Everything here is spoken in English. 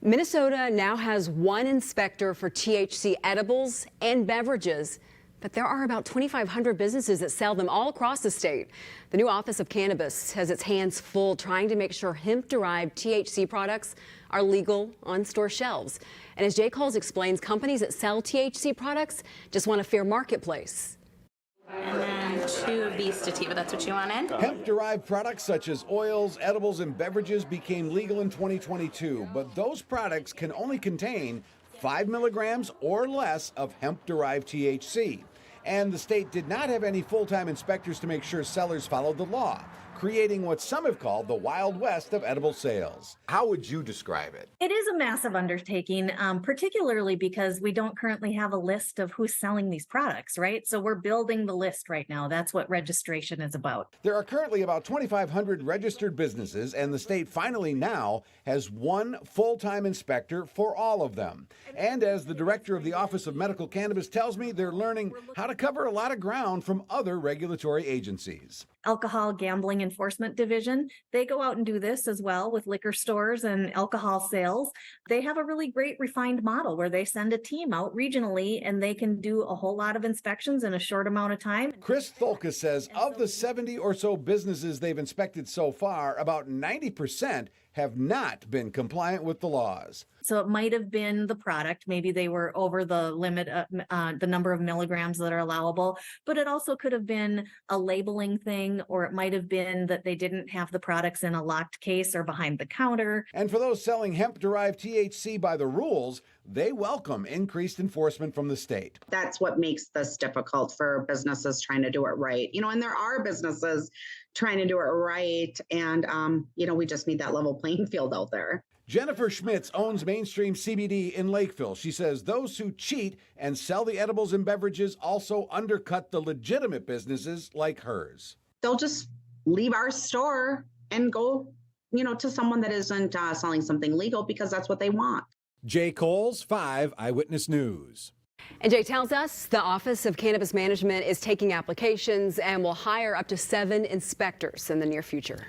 Minnesota now has one inspector for THC edibles and beverages, but there are about 2,500 businesses that sell them all across the state. The new Office of Cannabis has its hands full trying to make sure hemp-derived THC products are legal on store shelves. And as Jay Coles explains, companies that sell THC products just want a fair marketplace. And then 2 of these sativa, that's what you wanted? Hemp-derived products such as oils, edibles, and beverages became legal in 2022, but those products can only contain 5 milligrams or less of hemp-derived THC. And the state did not have any full-time inspectors to make sure sellers followed the law, creating what some have called the Wild West of edible sales. How would you describe it? It is a massive undertaking, particularly because we don't currently have a list of who's selling these products, right? So we're building the list right now. That's what registration is about. There are currently about 2,500 registered businesses, and the state finally now has one full-time inspector for all of them. And as the director of the Office of Medical Cannabis tells me, they're learning how to cover a lot of ground from other regulatory agencies. Alcohol Gambling Enforcement Division, they go out and do this as well with liquor stores and alcohol sales. They have a really great refined model where they send a team out regionally and they can do a whole lot of inspections in a short amount of time. Chris Tholka says of the 70 or so businesses they've inspected so far, about 90% have not been compliant with the laws. So it might have been the product. Maybe they were over the limit, the number of milligrams that are allowable, but it also could have been a labeling thing, or it might have been that they didn't have the products in a locked case or behind the counter. And for those selling hemp-derived THC by the rules, they welcome increased enforcement from the state. That's what makes this difficult for businesses trying to do it right. And there are businesses trying to do it right. And, we just need that level playing field out there. Jennifer Schmitz owns Mainstream CBD in Lakeville. She says those who cheat and sell the edibles and beverages also undercut the legitimate businesses like hers. They'll just leave our store and go, to someone that isn't selling something legal because that's what they want. Jay Coles, 5 Eyewitness News. And Jay tells us the Office of Cannabis Management is taking applications and will hire up to 7 inspectors in the near future.